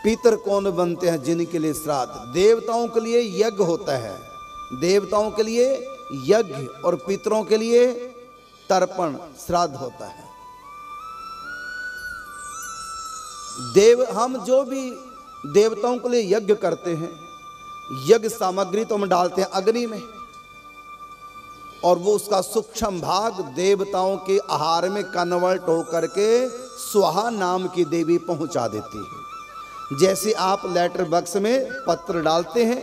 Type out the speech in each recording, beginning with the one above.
पितर कौन बनते हैं? जिनके लिए श्राद्ध। देवताओं के लिए यज्ञ होता है, देवताओं के लिए यज्ञ, और पितरों के लिए तर्पण श्राद्ध होता है। हम जो भी देवताओं के लिए यज्ञ करते हैं, यज्ञ सामग्री तो हम डालते हैं अग्नि में, और वो उसका सूक्ष्म भाग देवताओं के आहार में कन्वर्ट होकर के स्वाहा नाम की देवी पहुंचा देती है। जैसे आप लेटर बॉक्स में पत्र डालते हैं,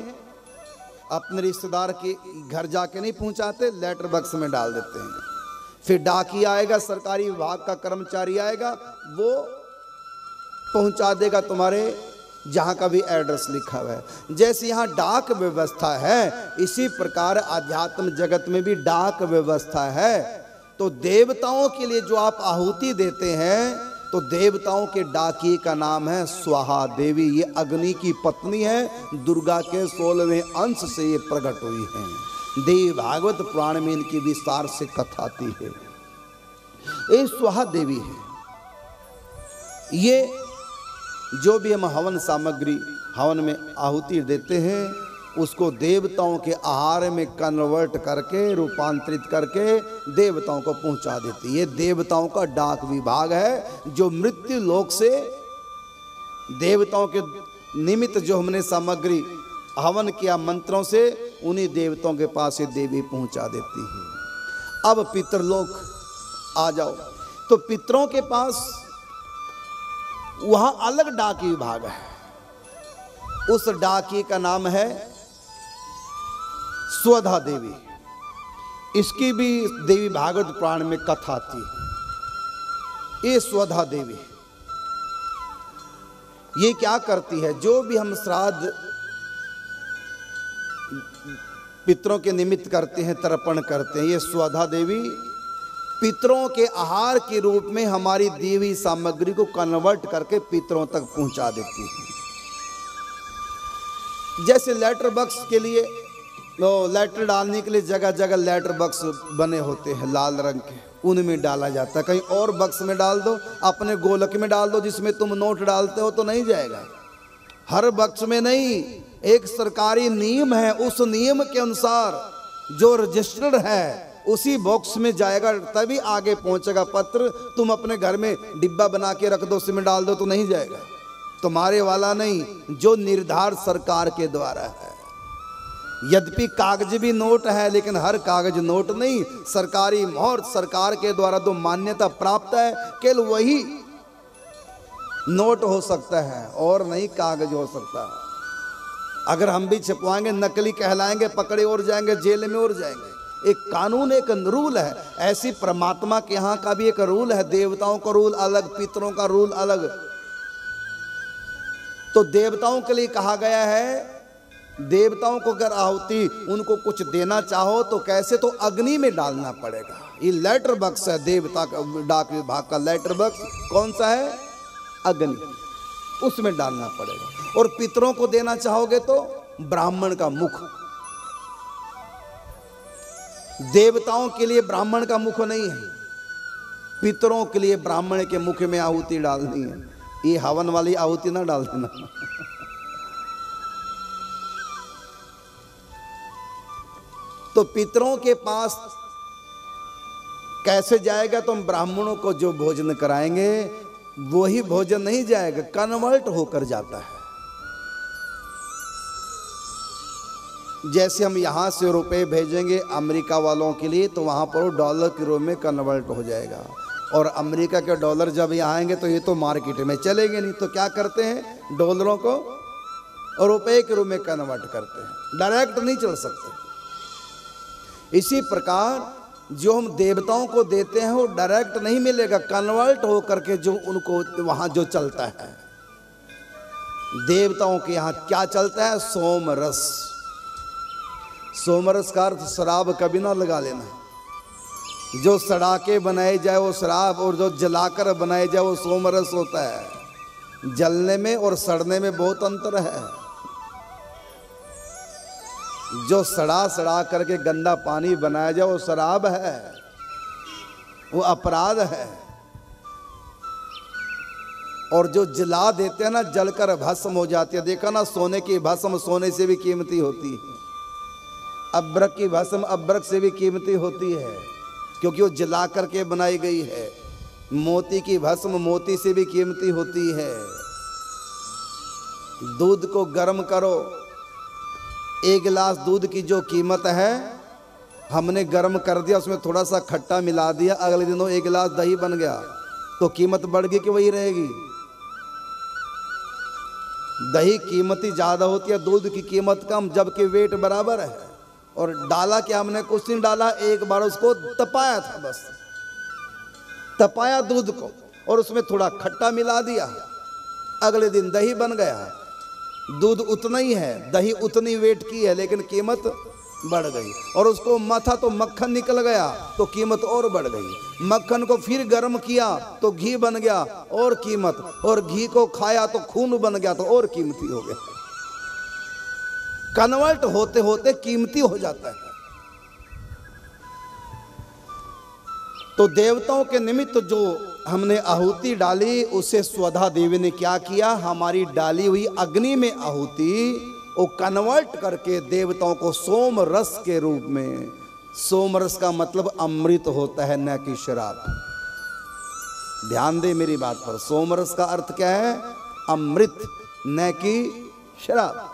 अपने रिश्तेदार के घर जाके नहीं पहुंचाते, लेटर बॉक्स में डाल देते हैं। फिर डाकिया आएगा, सरकारी विभाग का कर्मचारी आएगा, वो पहुंचा देगा तुम्हारे जहाँ का भी एड्रेस लिखा हुआ है। जैसे यहाँ डाक व्यवस्था है, इसी प्रकार आध्यात्म जगत में भी डाक व्यवस्था है। तो देवताओं के लिए जो आप आहुति देते हैं, तो देवताओं के डाकिए का नाम है स्वाहा देवी। ये अग्नि की पत्नी है, दुर्गा के 16वें अंश से ये प्रकट हुई है। देवी भागवत पुराण में इनकी विस्तार से कथा आती है। ये स्वाहा देवी है। ये जो भी हम हवन सामग्री हवन में आहुति देते हैं, उसको देवताओं के आहार में कन्वर्ट करके, रूपांतरित करके देवताओं को पहुंचा देती है। ये देवताओं का डाक विभाग है, जो मृत्यु लोक से देवताओं के निमित्त जो हमने सामग्री हवन किया मंत्रों से, उन्हीं देवताओं के पास ये देवी पहुंचा देती है। अब पितरलोक आ जाओ, तो पितरों के पास वहां अलग डाकी विभाग है। उस डाकी का नाम है स्वधा देवी। इसकी भी देवी भागवत पुराण में कथा आती है। ये स्वधा देवी ये क्या करती है? जो भी हम श्राद्ध पितरों के निमित्त करते हैं, तर्पण करते हैं, ये स्वधा देवी पितरों के आहार के रूप में हमारी दी हुई सामग्री को कन्वर्ट करके पितरों तक पहुंचा देती है। जैसे लेटर बॉक्स के लिए, लेटर डालने के लिए जगह जगह लेटर बॉक्स बने होते हैं लाल रंग के, उनमें डाला जाता है। कहीं और बॉक्स में डाल दो, अपने गोलक में डाल दो जिसमें तुम नोट डालते हो, तो नहीं जाएगा। हर बॉक्स में नहीं, एक सरकारी नियम है, उस नियम के अनुसार जो रजिस्टर्ड है उसी बॉक्स में जाएगा, तभी आगे पहुंचेगा पत्र। तुम अपने घर में डिब्बा बना के रख दो, उसमें डाल दो, तो नहीं जाएगा। तुम्हारे वाला नहीं, जो निर्धारित सरकार के द्वारा है। यद्यपि कागज भी नोट है, लेकिन हर कागज नोट नहीं। सरकारी मोहर सरकार के द्वारा जो मान्यता प्राप्त है, केवल वही नोट हो सकता है, और नहीं कागज हो सकता। अगर हम भी छपवाएंगे, नकली कहलाएंगे, पकड़े और जाएंगे, जेल में और जाएंगे। एक कानून, एक रूल है। ऐसी परमात्मा के यहाँ का भी एक रूल है। देवताओं का रूल अलग, पितरों का रूल अलग। तो देवताओं के लिए कहा गया है, देवताओं को अगर आहुति उनको कुछ देना चाहो तो कैसे? तो अग्नि में डालना पड़ेगा। ये लेटर बॉक्स है देवता का, डाक विभाग का लेटर बॉक्स कौन सा है? अग्नि, उसमें डालना पड़ेगा। और पितरों को देना चाहोगे तो ब्राह्मण का मुख। देवताओं के लिए ब्राह्मण का मुख नहीं है, पितरों के लिए ब्राह्मण के मुख में आहुति डालनी है। ये हवन वाली आहुति ना डाल देना। तो पितरों के पास कैसे जाएगा? तो हम ब्राह्मणों को जो भोजन कराएंगे वही भोजन नहीं जाएगा, कन्वर्ट होकर जाता है। जैसे हम यहाँ से रुपए भेजेंगे अमेरिका वालों के लिए, तो वहाँ पर वो डॉलर के रूप में कन्वर्ट हो जाएगा। और अमेरिका के डॉलर जब यहाँ आएंगे तो ये तो मार्केट में चलेंगे नहीं, तो क्या करते हैं? डॉलरों को रुपए के रूप में कन्वर्ट करते हैं, डायरेक्ट नहीं चल सकते। इसी प्रकार जो हम देवताओं को देते हैं वो डायरेक्ट नहीं मिलेगा, कन्वर्ट हो करके जो उनको वहाँ जो चलता है। देवताओं के यहाँ क्या चलता है? सोमरस। सोमरस का अर्थ शराब कभी ना लगा लेना। जो सड़ा के बनाई जाए वो शराब, और जो जलाकर बनाई जाए वो सोमरस होता है। जलने में और सड़ने में बहुत अंतर है। जो सड़ा करके गंदा पानी बनाया जाए वो शराब है, वो अपराध है। और जो जला देते हैं ना, जलकर भस्म हो जाती है। देखा ना, सोने की भस्म सोने से भी कीमती होती है, अब्रक की भस्म अब्रक से भी कीमती होती है, क्योंकि वो जला करके बनाई गई है। मोती की भस्म मोती से भी कीमती होती है। दूध को गर्म करो, एक गिलास दूध की जो कीमत है, हमने गर्म कर दिया, उसमें थोड़ा सा खट्टा मिला दिया, अगले दिन वो एक गिलास दही बन गया, तो कीमत बढ़ गई कि वही रहेगी? दही कीमती ज्यादा होती है, दूध की कीमत कम, जबकि वेट बराबर है। और डाला क्या हमने? कुछ नहीं डाला, एक बार उसको तपाया था, बस तपाया दूध को और उसमें थोड़ा खट्टा मिला दिया, अगले दिन दही बन गया। दूध उतना ही है, दही उतनी वेट की है, लेकिन कीमत बढ़ गई। और उसको मथा तो मक्खन निकल गया, तो कीमत और बढ़ गई। मक्खन को फिर गर्म किया तो घी बन गया, और कीमत। और घी को खाया तो खून बन गया, तो और कीमती हो गया। कन्वर्ट होते होते कीमती हो जाता है। तो देवताओं के निमित्त जो हमने आहुति डाली, उसे स्वधा देवी ने क्या किया? हमारी डाली हुई अग्नि में आहुति वो कन्वर्ट करके देवताओं को सोम रस के रूप में, सोम रस का मतलब अमृत होता है, न कि शराब। ध्यान दे मेरी बात पर, सोम रस का अर्थ क्या है? अमृत, न कि शराब।